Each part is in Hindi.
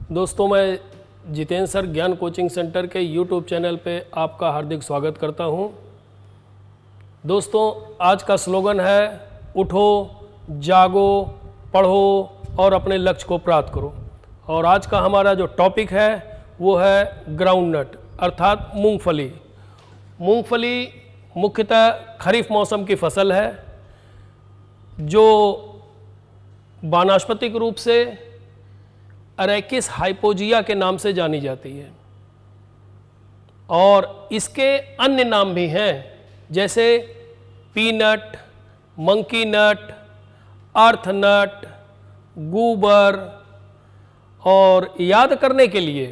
दोस्तों, मैं जितेंद्र सर ज्ञान कोचिंग सेंटर के यूट्यूब चैनल पे आपका हार्दिक स्वागत करता हूं। दोस्तों, आज का स्लोगन है उठो, जागो, पढ़ो और अपने लक्ष्य को प्राप्त करो। और आज का हमारा जो टॉपिक है वो है ग्राउंडनट अर्थात मूंगफली। मूंगफली मुख्यतः खरीफ मौसम की फसल है जो वानस्पतिक रूप से अरेकिस हाइपोजिया के नाम से जानी जाती है और इसके अन्य नाम भी हैं जैसे पीनट, मंकी नट, अर्थ नट, गूबर। और याद करने के लिए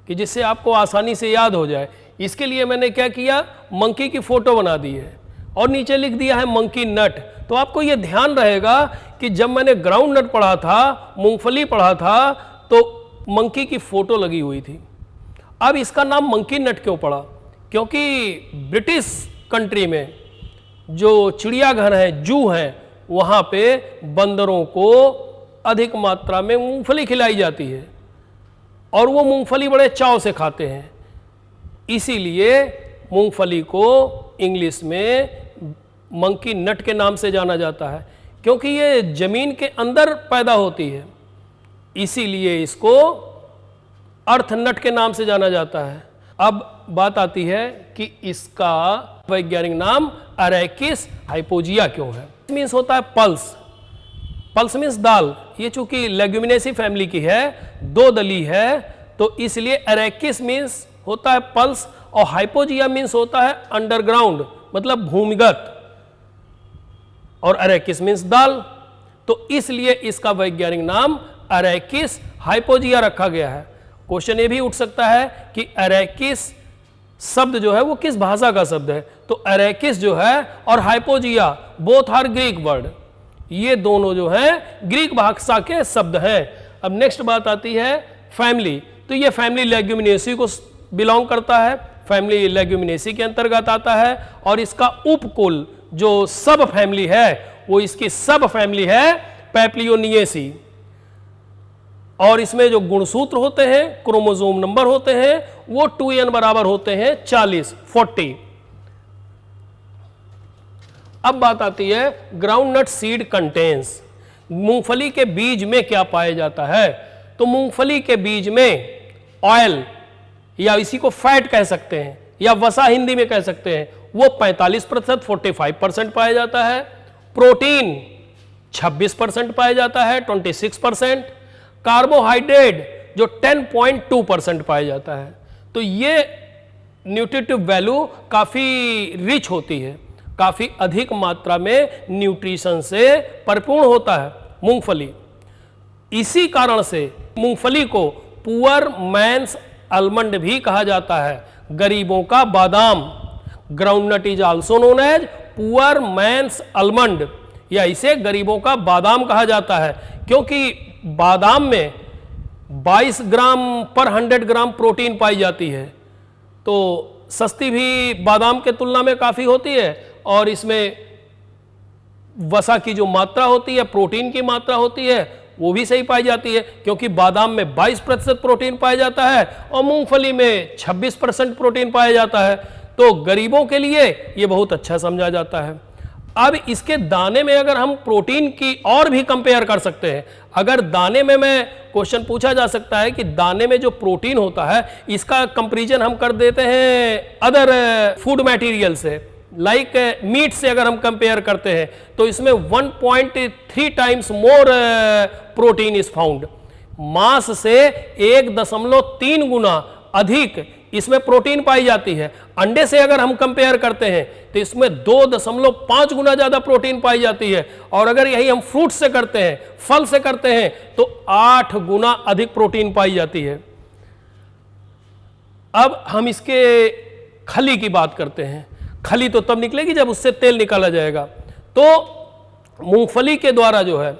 कि जिससे आपको आसानी से याद हो जाए, इसके लिए मैंने क्या किया, मंकी की फोटो बना दी है और नीचे लिख दिया है मंकी नट। तो आपको यह ध्यान रहेगा कि जब मैंने ग्राउंड नट पढ़ा था, मूंगफली पढ़ा था, तो मंकी की फोटो लगी हुई थी। अब इसका नाम मंकी नट क्यों पड़ा? क्योंकि ब्रिटिश कंट्री में जो चिड़ियाघर है, जू है, वहाँ पे बंदरों को अधिक मात्रा में मूंगफली खिलाई जाती है और वो मूंगफली बड़े चाव से खाते हैं। इसीलिए मूंगफली को इंग्लिश में मंकी नट के नाम से जाना जाता है, क्योंकि ये जमीन के अंदर पैदा होती है, इसीलिए इसको अर्थ नट के नाम से जाना जाता है। अब बात आती है कि इसका वैज्ञानिक नाम अरेकिस हाइपोजिया क्यों है। मीन्स होता है पल्स। पल्स मीन्स दाल। ये चूंकि लेग्यूमिनेसी फैमिली की है, दो दली है, तो इसलिए अरेकिस मीन्स होता है पल्स और हाइपोजिया मीन्स होता है अंडरग्राउंड, मतलब भूमिगत, और अरेकिस मीन्स दाल। तो इसलिए इसका वैज्ञानिक नाम अरेकिस हाइपोजिया रखा गया है। क्वेश्चन ये भी उठ सकता है कि अरेकिस शब्द जो है वो किस भाषा का शब्द है? तो अरेकिस जो है और hypogaea both are Greek word, ये दोनों जो हैं ग्रीक भाषा के शब्द हैं। अब नेक्स्ट बात आती है फैमिली। तो ये फैमिली लेग्यूमिनेसी को बिलोंग करता है, फैमिली लेग्यूमिनेसी के अंतर्गत आता है और इसका उपकुल जो सब फैमिली है वो इसकी सब फैमिली है पैप्लियोनियेसी। और इसमें जो गुणसूत्र होते हैं, क्रोमोसोम नंबर होते हैं, वो 2n बराबर होते हैं 40। अब बात आती है ग्राउंडनट सीड कंटेन्स। मूंगफली के बीज में क्या पाया जाता है? तो मूंगफली के बीज में ऑयल, या इसी को फैट कह सकते हैं या वसा हिंदी में कह सकते हैं, वो 45%, 45% पाया जाता है। प्रोटीन 26% पाया जाता है, 26%। कार्बोहाइड्रेट जो 10.2% पाया जाता है। तो ये न्यूट्रिटिव वैल्यू काफ़ी रिच होती है, काफ़ी अधिक मात्रा में न्यूट्रिशन से परिपूर्ण होता है मूंगफली। इसी कारण से मूंगफली को पुअर मैन्स आलमंड भी कहा जाता है, गरीबों का बादाम। Groundnut is also known as poor man's almond, या इसे गरीबों का बादाम कहा जाता है, क्योंकि बादाम में 22 ग्राम पर 100 ग्राम प्रोटीन पाई जाती है। तो सस्ती भी बादाम के तुलना में काफ़ी होती है और इसमें वसा की जो मात्रा होती है, प्रोटीन की मात्रा होती है, वो भी सही पाई जाती है, क्योंकि बादाम में 22% प्रोटीन पाया जाता है और मूंगफली में 26% प्रोटीन पाया जाता है। तो गरीबों के लिए ये बहुत अच्छा समझा जाता है। अब इसके दाने में अगर हम प्रोटीन की और भी कंपेयर कर सकते हैं, अगर दाने में क्वेश्चन पूछा जा सकता है कि दाने में जो प्रोटीन होता है इसका कंपैरिजन हम कर देते हैं अदर फूड मटेरियल से, लाइक मीट से अगर हम कंपेयर करते हैं, तो इसमें 1.3 times more protein is found. मांस से 1.3 गुना अधिक इसमें प्रोटीन पाई जाती है। अंडे से अगर हम कंपेयर करते हैं तो इसमें 2.5 गुना ज्यादा प्रोटीन पाई जाती है, और अगर यही हम फ्रूट से करते हैं, फल से करते हैं, तो 8 गुना अधिक प्रोटीन पाई जाती है। अब हम इसके खली की बात करते हैं। खली तो तब निकलेगी जब उससे तेल निकाला जाएगा। तो मूंगफली के द्वारा जो है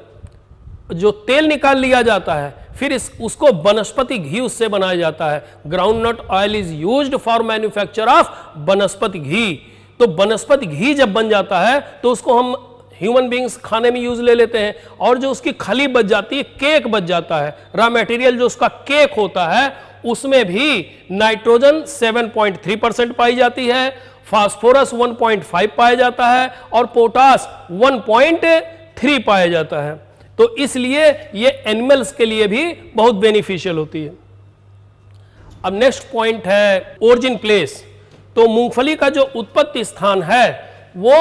जो तेल निकाल लिया जाता है, फिर उसको वनस्पति घी उससे बनाया जाता है। Groundnut oil is used for manufacture of वनस्पति घी। तो वनस्पति घी जब बन जाता है तो उसको हम ह्यूमन बींग्स खाने में यूज ले लेते हैं, और जो उसकी खली बच जाती है, केक बच जाता है, रॉ मटेरियल जो उसका केक होता है, उसमें भी नाइट्रोजन 7.3% पाई जाती है, फास्फोरस 1.5 पाया जाता है और पोटास 1.3 पाया जाता है। तो इसलिए ये एनिमल्स के लिए भी बहुत बेनिफिशियल होती है। अब नेक्स्ट पॉइंट है ओरिजिन प्लेस। तो मूंगफली का जो उत्पत्ति स्थान है वो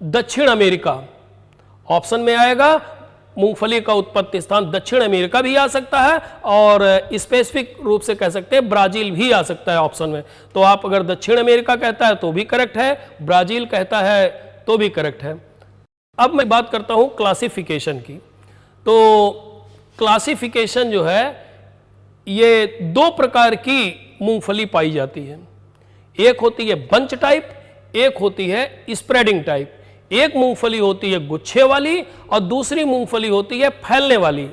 दक्षिण अमेरिका, ऑप्शन में आएगा। मूंगफली का उत्पत्ति स्थान दक्षिण अमेरिका भी आ सकता है और स्पेसिफिक रूप से कह सकते हैं ब्राजील भी आ सकता है ऑप्शन में। तो आप अगर दक्षिण अमेरिका कहता है तो भी करेक्ट है, ब्राजील कहता है तो भी करेक्ट है। अब मैं बात करता हूं क्लासिफिकेशन की। तो क्लासिफिकेशन जो है, ये दो प्रकार की मूंगफली पाई जाती है। एक होती है बंच टाइप, एक होती है स्प्रेडिंग टाइप। एक मूंगफली होती है गुच्छे वाली और दूसरी मूंगफली होती है फैलने वाली।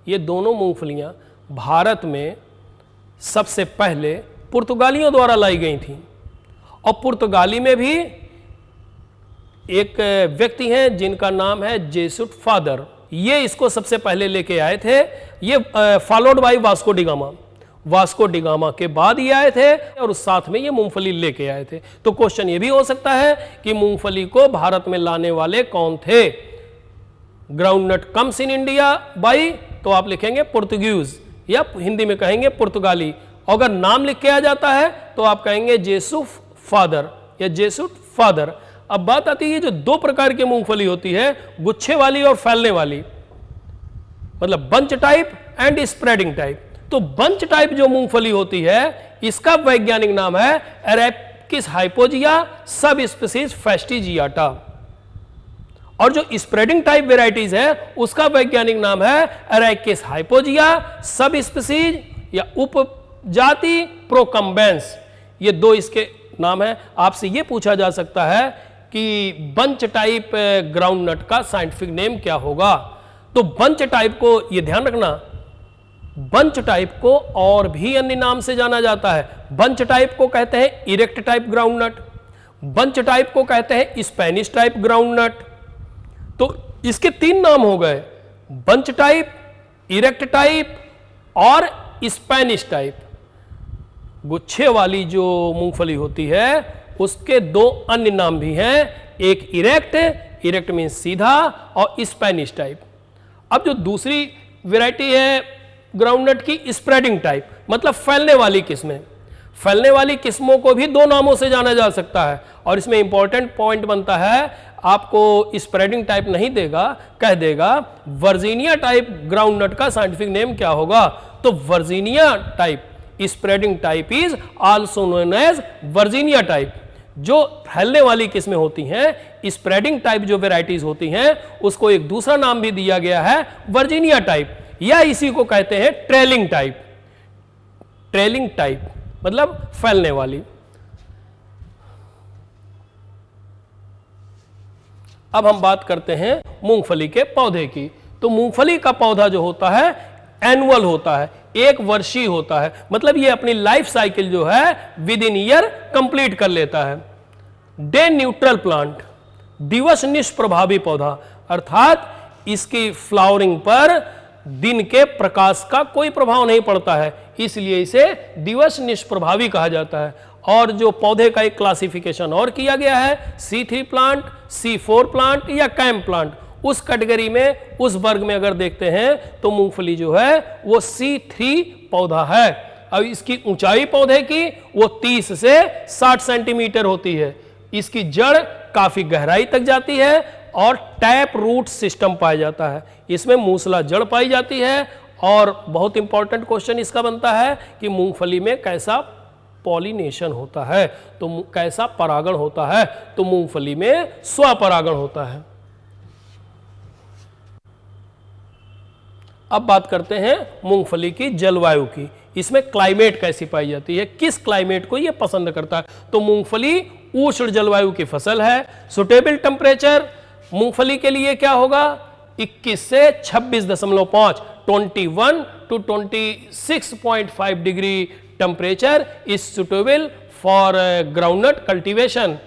ये दोनों मूंगफलियां भारत में सबसे पहले पुर्तगालियों द्वारा लाई गई थीं, और पुर्तगाली में भी एक व्यक्ति हैं जिनका नाम है जेसुट फादर, ये इसको सबसे पहले लेके आए थे। ये followed by Vasco da Gama, Vasco da Gama के बाद ये आए थे और उस साथ में ये मूंगफली लेके आए थे। तो क्वेश्चन ये भी हो सकता है कि मूंगफली को भारत में लाने वाले कौन थे। Groundnut comes in India by, तो आप लिखेंगे पुर्तगीज या हिंदी में कहेंगे पुर्तगाली। अगर नाम लिख के आ जाता है तो आप कहेंगे जेसुफ फादर या जेसुट फादर। अब बात आती है जो दो प्रकार की मूंगफली होती है, गुच्छे वाली और फैलने वाली, मतलब bunch type and spreading type. तो बंच टाइप जो मूंगफली होती है, इसका वैज्ञानिक नाम है एरेकिस हाइपोजिया सब स्पीसीज फेस्टिजियाटा, और जो स्प्रेडिंग टाइप वेराइटीज है उसका वैज्ञानिक नाम है एरेकिस हाइपोजिया सब स्पीसीज या उपजाति प्रोकम्बेंस। ये दो इसके नाम है। आपसे ये पूछा जा सकता है कि बंच टाइप ग्राउंडनट का साइंटिफिक नेम क्या होगा। तो बंच टाइप को ये ध्यान रखना, बंच टाइप को और भी अन्य नाम से जाना जाता है। बंच टाइप को कहते हैं erect type groundnut, bunch type को कहते हैं स्पेनिश टाइप ग्राउंडनट। तो इसके तीन नाम हो गए, बंच टाइप, इरेक्ट टाइप और स्पेनिश टाइप। गुच्छे वाली जो मूंगफली होती है उसके दो अन्य नाम भी हैं, एक इरेक्ट, इरेक्ट मीन सीधा, और स्पेनिश टाइप। अब जो दूसरी वैरायटी है ग्राउंडनट की स्प्रेडिंग टाइप, मतलब फैलने वाली किस्में। फैलने वाली किस्मों को भी दो नामों से जाना जा सकता है, और इसमें इंपॉर्टेंट पॉइंट बनता है, आपको स्प्रेडिंग टाइप नहीं देगा, कह देगा वर्जीनिया टाइप ग्राउंडनट का साइंटिफिक नेम क्या होगा। तो Virginia type spreading type is also known as Virginia type. जो फैलने वाली किस्में होती हैं, स्प्रेडिंग टाइप जो वेराइटीज होती हैं, उसको एक दूसरा नाम भी दिया गया है वर्जीनिया टाइप, या इसी को कहते हैं ट्रेलिंग टाइप। ट्रेलिंग टाइप मतलब फैलने वाली। अब हम बात करते हैं मूंगफली के पौधे की। तो मूंगफली का पौधा जो होता है एनुअल होता है, एक वर्षीय होता है, मतलब ये अपनी लाइफ साइकिल जो है विद इन ईयर कंप्लीट कर लेता है। डे न्यूट्रल प्लांट, दिवस निष्प्रभावी पौधा, अर्थात इसकी फ्लावरिंग पर दिन के प्रकाश का कोई प्रभाव नहीं पड़ता है, इसलिए इसे दिवस निष्प्रभावी कहा जाता है। और जो पौधे का एक क्लासिफिकेशन और किया गया है, C3 प्लांट, C4 प्लांट या कैम प्लांट। उस कैटेगरी में, उस वर्ग में अगर देखते हैं तो मूंगफली जो है वो C3 पौधा है। अब इसकी ऊंचाई पौधे की वो 30 से 60 सेंटीमीटर होती है। इसकी जड़ काफी गहराई तक जाती है और टैप रूट सिस्टम पाया जाता है। इसमें मूसला जड़ पाई जाती है। और बहुत इंपॉर्टेंट क्वेश्चन इसका बनता है कि मूंगफली में कैसा पॉलिनेशन होता है, तो कैसा परागण होता है। तो मूंगफली में स्वपरागण होता है। अब बात करते हैं मूंगफली की जलवायु की। इसमें क्लाइमेट कैसी पाई जाती है, किस क्लाइमेट को यह पसंद करता है। तो मूंगफली उष्ण जलवायु की फसल है। सुटेबल टेम्परेचर मूंगफली के लिए क्या होगा, 21 से 26.5, 21 to 26.5 degree temperature is suitable for groundnut cultivation.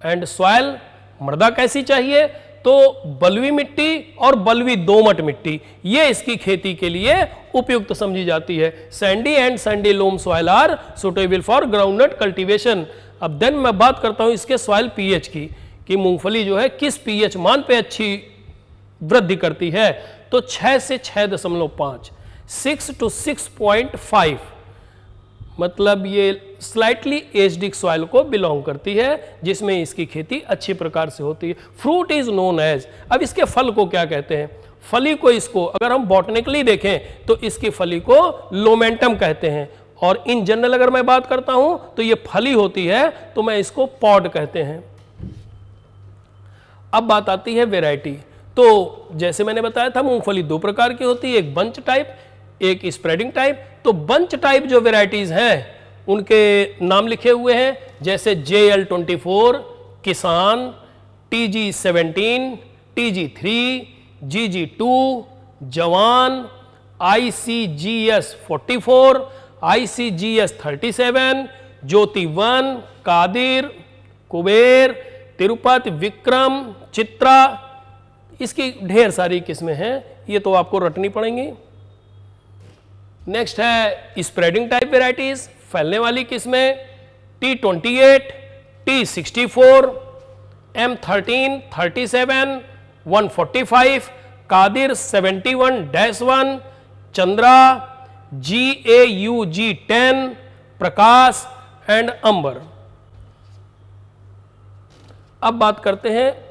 And soil, मृदा कैसी चाहिए, तो बलुई मिट्टी और बलुई दोमट मिट्टी ये इसकी खेती के लिए उपयुक्त समझी जाती है। Sandy and sandy loam soil are suitable for groundnut cultivation. अब देन मैं बात करता हूं इसके सॉइल पीएच की, कि मूंगफली जो है किस पीएच मान पे अच्छी वृद्धि करती है। तो 6 से 6.5, 6 to 6.5, मतलब ये स्लाइटली एसिडिक सॉइल को बिलोंग करती है, जिसमें इसकी खेती अच्छी प्रकार से होती है। फ्रूट इज नोन एज, अब इसके फल को क्या कहते हैं? फली को, इसको अगर हम बॉटनिकली देखें तो इसकी फली को लोमेंटम कहते हैं, और इन जनरल अगर मैं बात करता हूं तो ये फली होती है तो मैं इसको पॉड कहते हैं। अब बात आती है वैरायटी। तो जैसे मैंने बताया था मूंगफली 2 प्रकार की होती है, एक बंच टाइप, एक स्प्रेडिंग टाइप। तो बंच टाइप जो वैरायटीज हैं उनके नाम लिखे हुए हैं, जैसे JL24, किसान, TG17, TG3, GG2, जवान, ICGS44, ICGS37, ज्योति 1, कादिर, कुबेर, तिरुपति, विक्रम, चित्रा, इसकी ढेर सारी किस्में हैं, ये तो आपको रटनी पड़ेंगी। नेक्स्ट है स्प्रेडिंग टाइप वेराइटीज, फैलने वाली किस्में, T28, T64, M13, 37, 145, Kadir 71-1, Chandra, GAUG10, Prakash and Ambar. अब बात करते हैं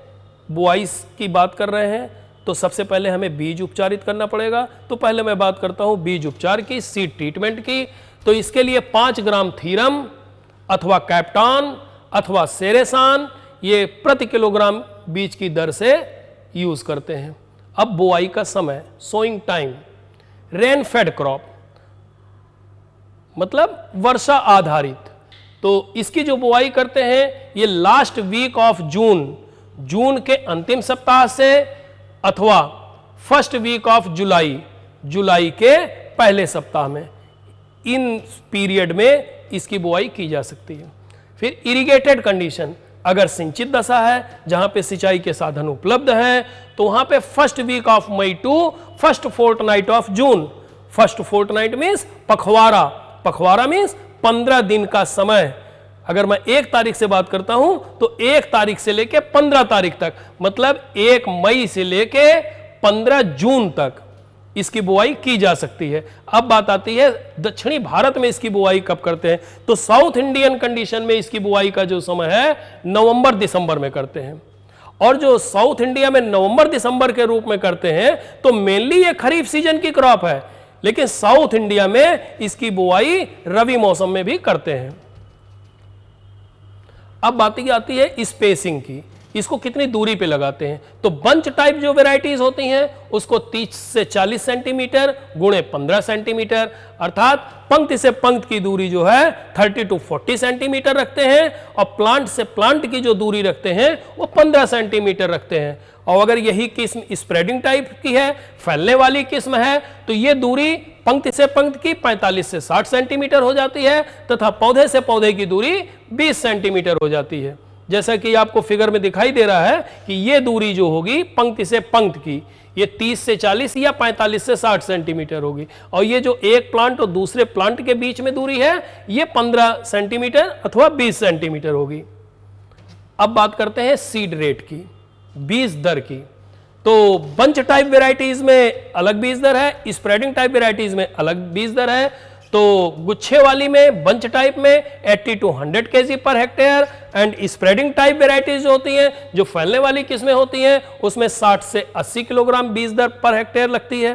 बुआई की बात कर रहे हैं तो सबसे पहले हमें बीज उपचारित करना पड़ेगा। तो पहले मैं बात करता हूं बीज उपचार की, सीड ट्रीटमेंट की। तो इसके लिए 5 ग्राम थीरम अथवा कैप्टॉन अथवा सेरेसान ये प्रति किलोग्राम बीज की दर से यूज करते हैं। अब बुआई का समय, sowing time, rain fed crop मतलब वर्षा आधारित। तो इसकी जो बुआई करते हैं ये लास्ट वीक ऑफ जून के अंतिम सप्ताह से अथवा फर्स्ट वीक ऑफ जुलाई के पहले सप्ताह में, इन पीरियड में इसकी बुआई की जा सकती है। फिर इरिगेटेड कंडीशन, अगर सिंचित दशा है जहां पे सिंचाई के साधन उपलब्ध हैं तो वहां पे first week of May to first fortnight of June. First fortnight means पखवाड़ा मीन्स 15 दिन का समय। अगर मैं 1 तारीख से बात करता हूं तो 1 तारीख से लेके 15 तारीख तक, मतलब 1 मई से लेके 15 जून तक इसकी बुआई की जा सकती है। अब बात आती है दक्षिणी भारत में इसकी बुआई कब करते हैं। तो साउथ इंडियन कंडीशन में इसकी बुआई का जो समय है नवंबर दिसंबर में करते हैं, और जो साउथ इंडिया में नवंबर दिसंबर के रूप में करते हैं तो मेनली ये खरीफ सीजन की क्रॉप है, लेकिन साउथ इंडिया में इसकी बुआई रबी मौसम में भी करते हैं। अब बात आती है स्पेसिंग की, इसको कितनी दूरी पे लगाते हैं। तो बंच टाइप जो वेराइटीज होती हैं उसको 30 से 40 सेंटीमीटर गुणे 15 सेंटीमीटर, अर्थात पंक्ति से पंक्ति की दूरी जो है 30 to 40 सेंटीमीटर रखते हैं, और प्लांट से प्लांट की जो दूरी रखते हैं वो 15 सेंटीमीटर रखते हैं। और अगर यही किस्म स्प्रेडिंग टाइप की है, फैलने वाली किस्म है, तो ये दूरी पंक्ति से पंक्ति की 45 से 60 सेंटीमीटर हो जाती है, तथा पौधे से पौधे की दूरी 20 सेंटीमीटर हो जाती है। जैसा कि आपको फिगर में दिखाई दे रहा है कि ये दूरी जो होगी पंक्ति से पंक्ति की, ये 30 से 40 या 45 से 60 सेंटीमीटर होगी, और ये जो एक प्लांट और दूसरे प्लांट के बीच में दूरी है ये 15 सेंटीमीटर अथवा 20 सेंटीमीटर होगी। अब बात करते हैं सीड रेट की, बीज दर की। तो बंच टाइप वेराइटीज में अलग बीज दर है, स्प्रेडिंग टाइप वेराइटीज में अलग बीज दर है। तो गुच्छे वाली में, बंच टाइप में 80 to 100 kg per hectare, and spreading type varieties जो होती हैं, जो फैलने वाली किस्में होती हैं, उसमें 60 से 80 किलोग्राम बीज दर पर हेक्टेयर लगती है।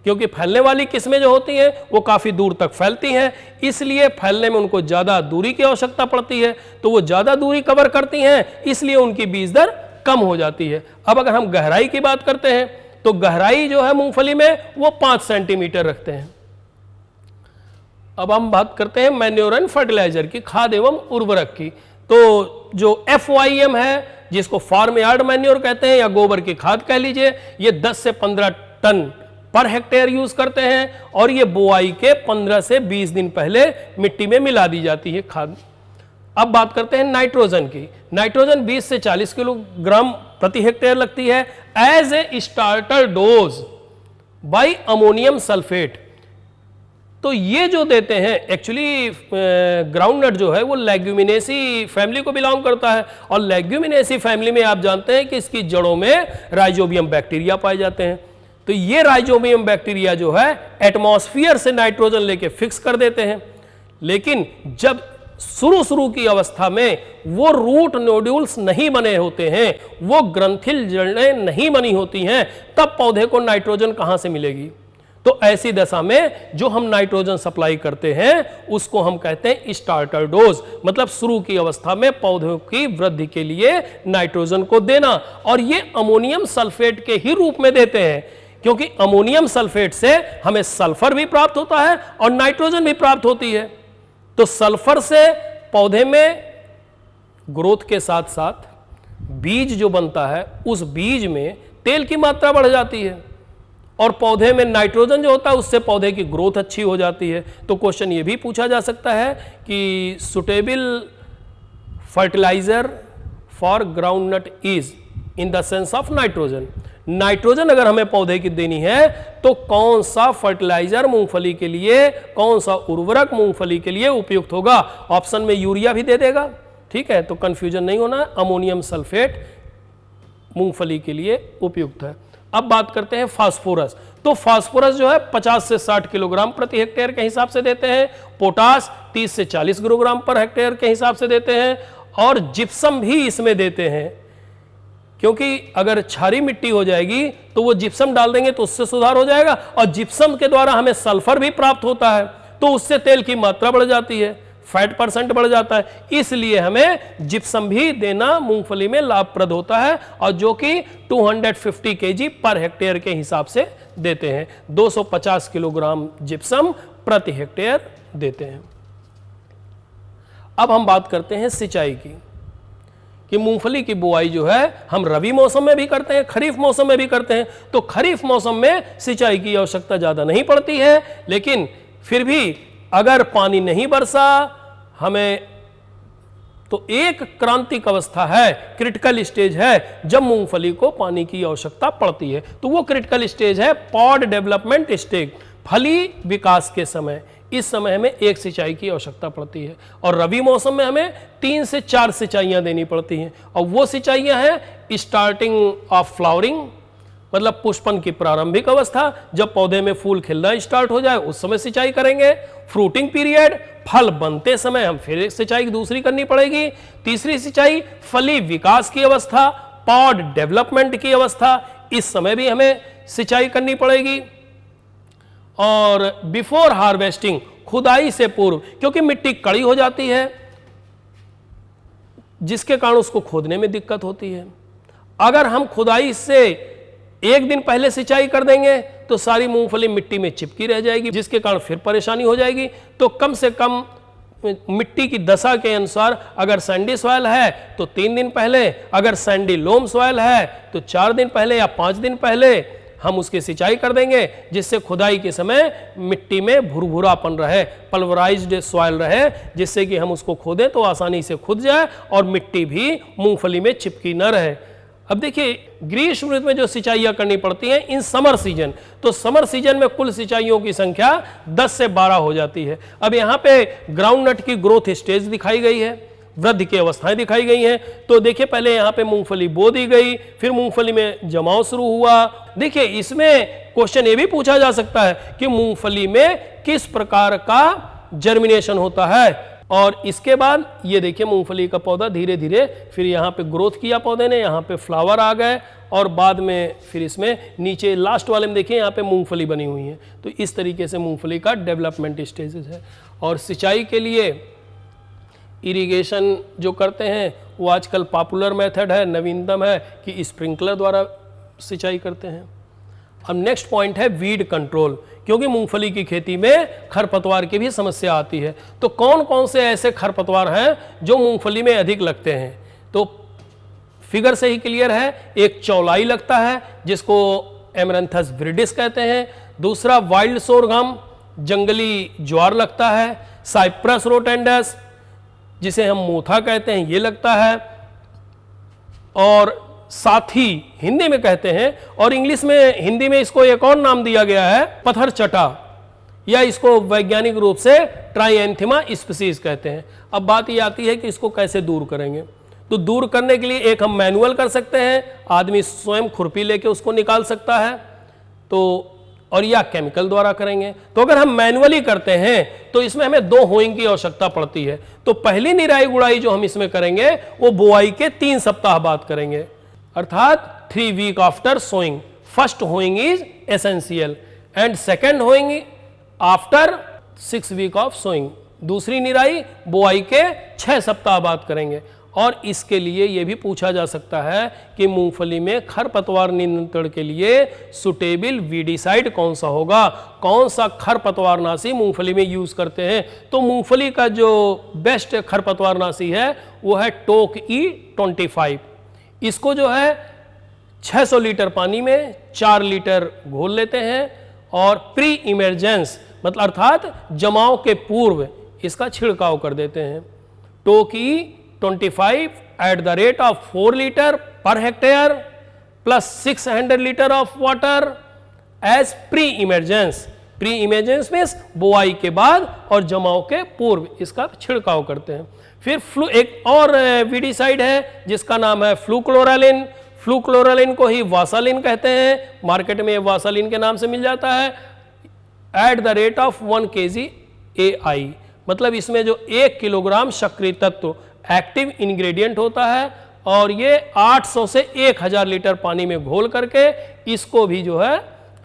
क्योंकि फैलने वाली किस्में जो होती हैं वो काफ़ी दूर तक फैलती हैं, इसलिए फैलने में उनको ज़्यादा दूरी की आवश्यकता पड़ती है, तो वो ज़्यादा दूरी कवर करती हैं, इसलिए उनकी बीज दर कम हो जाती है। अब अगर हम गहराई की बात करते हैं तो गहराई जो है मूंगफली में वो 5 सेंटीमीटर रखते हैं। अब हम बात करते हैं मैन्योर एंड फर्टिलाइजर की, खाद एवं उर्वरक की। तो जो FYM है, जिसको फार्म यार्ड मैन्योर कहते हैं या गोबर की खाद कह लीजिए, ये 10 से 15 टन पर हेक्टेयर यूज करते हैं, और ये बुआई के 15 से 20 दिन पहले मिट्टी में मिला दी जाती है खाद। अब बात करते हैं नाइट्रोजन की। नाइट्रोजन 20 से 40 किलोग्राम प्रति हेक्टेयर लगती है as a starter dose by ammonium sulphate. तो ये जो देते हैं एक्चुअली ग्राउंडनट जो है वो लेग्यूमिनेसी फैमिली को बिलोंग करता है, और लेग्यूमिनेसी फैमिली में आप जानते हैं कि इसकी जड़ों में राइजोबियम बैक्टीरिया पाए जाते हैं। तो ये राइजोबियम बैक्टीरिया जो है एटमॉस्फेयर से नाइट्रोजन लेके फिक्स कर देते हैं, लेकिन जब शुरू की अवस्था में वो रूट नोड्यूल्स नहीं बने होते हैं, वो ग्रंथिल जड़ें नहीं बनी होती हैं, तब पौधे को नाइट्रोजन कहां से मिलेगी। तो ऐसी दशा में जो हम नाइट्रोजन सप्लाई करते हैं उसको हम कहते हैं स्टार्टर डोज, मतलब शुरू की अवस्था में पौधों की वृद्धि के लिए नाइट्रोजन को देना। और ये अमोनियम सल्फेट के ही रूप में देते हैं, क्योंकि अमोनियम सल्फेट से हमें सल्फर भी प्राप्त होता है और नाइट्रोजन भी प्राप्त होती है। तो सल्फर से पौधे में ग्रोथ के साथ साथ बीज जो बनता है उस बीज में तेल की मात्रा बढ़ जाती है, और पौधे में नाइट्रोजन जो होता है उससे पौधे की ग्रोथ अच्छी हो जाती है। तो क्वेश्चन ये भी पूछा जा सकता है कि suitable fertiliser for groundnut is in the sense of nitrogen. Nitrogen अगर हमें पौधे की देनी है तो कौन सा फर्टिलाइजर मूंगफली के लिए, कौन सा उर्वरक मूंगफली के लिए उपयुक्त होगा। ऑप्शन में यूरिया भी दे देगा, ठीक है, तो कंफ्यूजन नहीं होना, अमोनियम सल्फेट मूंगफली के लिए उपयुक्त है। अब बात करते हैं फास्फोरस। तो फास्फोरस जो है 50 से 60 किलोग्राम प्रति हेक्टेयर के हिसाब से देते हैं, पोटास 30 से 40 किलोग्राम पर हेक्टेयर के हिसाब से देते हैं, और जिप्सम भी इसमें देते हैं, क्योंकि अगर क्षारीय मिट्टी हो जाएगी तो वो जिप्सम डाल देंगे तो उससे सुधार हो जाएगा, और जिप्सम के द्वारा हमें सल्फर भी प्राप्त होता है, तो उससे तेल की मात्रा बढ़ जाती है, फैट % बढ़ जाता है। इसलिए हमें जिप्सम भी देना मूंगफली में लाभप्रद होता है, और जो कि 250 kg पर हेक्टेयर के हिसाब से देते हैं। 250 किलोग्राम जिप्सम प्रति हेक्टेयर देते हैं। अब हम बात करते हैं सिंचाई की, कि मूंगफली की बुआई जो है हम रबी मौसम में भी करते हैं, खरीफ मौसम में भी करते हैं। तो खरीफ मौसम में सिंचाई की आवश्यकता ज़्यादा नहीं पड़ती है, लेकिन फिर भी अगर पानी नहीं बरसा हमें, तो एक क्रांतिक अवस्था है, क्रिटिकल स्टेज है जब मूंगफली को पानी की आवश्यकता पड़ती है। तो वो क्रिटिकल स्टेज है पॉड डेवलपमेंट स्टेज, फली विकास के समय। इस समय हमें एक सिंचाई की आवश्यकता पड़ती है, और रबी मौसम में हमें 3 से 4 सिंचाइयां देनी पड़ती हैं। और वो सिंचाइयां हैं स्टार्टिंग ऑफ फ्लावरिंग, मतलब पुष्पन की प्रारंभिक अवस्था, जब पौधे में फूल खिलना स्टार्ट हो जाए उस समय सिंचाई करेंगे। फ्रूटिंग पीरियड, फल बनते समय हम फिर सिंचाई दूसरी करनी पड़ेगी। तीसरी सिंचाई फली विकास की अवस्था, पॉड डेवलपमेंट की अवस्था, इस समय भी हमें सिंचाई करनी पड़ेगी। और बिफोर हार्वेस्टिंग, खुदाई से पूर्व, क्योंकि मिट्टी कड़ी हो जाती है जिसके कारण उसको खोदने में दिक्कत होती है। अगर हम खुदाई से एक दिन पहले सिंचाई कर देंगे तो सारी मूंगफली मिट्टी में चिपकी रह जाएगी, जिसके कारण फिर परेशानी हो जाएगी। तो कम से कम मिट्टी की दशा के अनुसार, अगर सैंडी सॉइल है तो 3 दिन पहले, अगर सैंडी लोम सॉइल है तो 4 दिन पहले या 5 दिन पहले हम उसकी सिंचाई कर देंगे, जिससे खुदाई के समय मिट्टी में भुरभुरापन रहे, पल्वराइज्ड सॉइल रहे, जिससे कि हम उसको खोदें तो आसानी से खुद जाए और मिट्टी भी मूंगफली में चिपकी न रहे। अब देखिए ग्रीष्म ऋतु में जो सिंचाइयाँ करनी पड़ती हैं इन समर सीजन, तो समर सीजन में कुल सिंचाइयों की संख्या 10 से 12 हो जाती है। अब यहाँ पे ग्राउंडनट की ग्रोथ स्टेज दिखाई गई है, वृद्धि की अवस्थाएं दिखाई गई हैं। तो देखिए पहले यहाँ पे मूंगफली बो दी गई, फिर मूंगफली में जमाव शुरू हुआ। देखिए इसमें क्वेश्चन ये भी पूछा जा सकता है कि मूंगफली में किस प्रकार का जर्मिनेशन होता है, और इसके बाद ये देखिए मूंगफली का पौधा धीरे धीरे फिर यहाँ पे ग्रोथ किया पौधे ने, यहाँ पे फ्लावर आ गए, और बाद में फिर इसमें नीचे लास्ट वाले में देखिए यहाँ पे मूंगफली बनी हुई है। तो इस तरीके से मूंगफली का डेवलपमेंट स्टेजेस है। और सिंचाई के लिए इरिगेशन जो करते हैं वो आजकल पॉपुलर मेथड है, नवीनतम है कि स्प्रिंकलर द्वारा सिंचाई करते हैं। अब नेक्स्ट पॉइंट है वीड कंट्रोल, क्योंकि मूंगफली की खेती में खरपतवार की भी समस्या आती है। तो कौन कौन से ऐसे खरपतवार हैं जो मूंगफली में अधिक लगते हैं, तो फिगर से ही क्लियर है। एक चौलाई लगता है जिसको एमरैंथस विरिडिस कहते हैं, दूसरा वाइल्ड सोरघम जंगली ज्वार लगता है, साइप्रस रोटेंडस जिसे हम मोथा कहते हैं ये लगता है, और साथी हिंदी में कहते हैं, और इंग्लिश में, हिंदी में इसको एक और नाम दिया गया है पत्थर चटा, या इसको वैज्ञानिक रूप से ट्राइएंथिमा स्पीसीज कहते हैं। अब बात ये आती है कि इसको कैसे दूर करेंगे। तो दूर करने के लिए एक हम मैनुअल कर सकते हैं, आदमी स्वयं खुरपी लेके उसको निकाल सकता है, तो और या केमिकल द्वारा करेंगे। तो अगर हम मैनुअली करते हैं तो इसमें हमें 2 होइंग की आवश्यकता पड़ती है। तो पहली निराई गुड़ाई जो हम इसमें करेंगे वो बुआई के 3 सप्ताह बाद करेंगे, अर्थात 3 week after sowing. First hoeing is essential and second hoeing after 6 week of sowing. दूसरी निराई बुआई के 6 सप्ताह बाद करेंगे। और इसके लिए यह भी पूछा जा सकता है कि मूंगफली में खरपतवार नियंत्रण के लिए सुटेबल वीडिसाइड कौन सा होगा, कौन सा खरपतवारनाशी मूंगफली में यूज करते हैं। तो मूंगफली का जो बेस्ट खरपतवारनाशी है वो है टोक E25। इसको जो है 600 लीटर पानी में 4 लीटर घोल लेते हैं और प्री इमरजेंस मतलब अर्थात जमाव के पूर्व इसका छिड़काव कर देते हैं। Tok E25 at the rate of 4 litre पर hectare plus 600 litre of water as pre emergence. Pre emergence means बुआई के बाद और जमाव के पूर्व इसका छिड़काव करते हैं। फिर एक और वीडिसाइड है जिसका नाम है फ्लूक्लोरालिन। फ्लूक्लोरालिन को ही वासालिन कहते हैं, मार्केट में वासालिन के नाम से मिल जाता है। Eight the rate of 1 kg AI, मतलब इसमें जो 1 किलोग्राम सक्रिय तत्व एक्टिव इंग्रेडिएंट होता है और ये 800 से 1000 लीटर पानी में घोल करके इसको भी जो है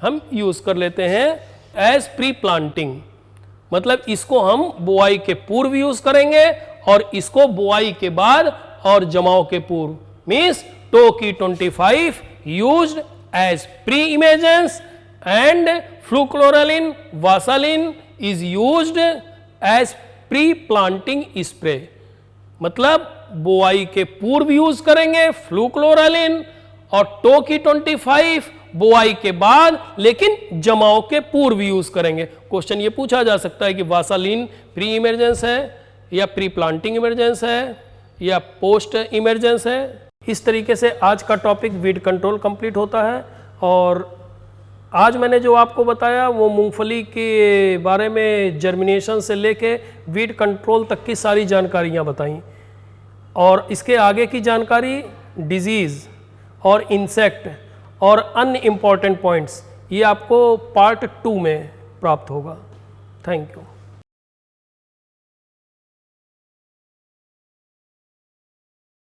हम यूज कर लेते हैं एज प्री प्लांटिंग। मतलब इसको हम बुआई के पूर्व यूज करेंगे और इसको बुआई के बाद और जमाव के पूर्व। Means Tok E25 used as pre emergence and fluchloralin Basalin is used as pre planting spray. मतलब बुआई के पूर्व यूज करेंगे फ्लूक्लोरालिन और टोक E25 बुआई के बाद, लेकिन जमाव के पूर्व यूज करेंगे। क्वेश्चन ये पूछा जा सकता है कि वासालिन प्री इमरजेंस है या प्री प्लांटिंग इमरजेंस है या पोस्ट इमरजेंस है। इस तरीके से आज का टॉपिक वीड कंट्रोल कंप्लीट होता है। और आज मैंने जो आपको बताया वो मूंगफली के बारे में जर्मिनेशन से लेके वीड कंट्रोल तक की सारी जानकारियाँ बताई, और इसके आगे की जानकारी डिजीज़ और इंसेक्ट और अन्य इम्पॉर्टेंट पॉइंट्स ये आपको पार्ट 2 में प्राप्त होगा। Thank you.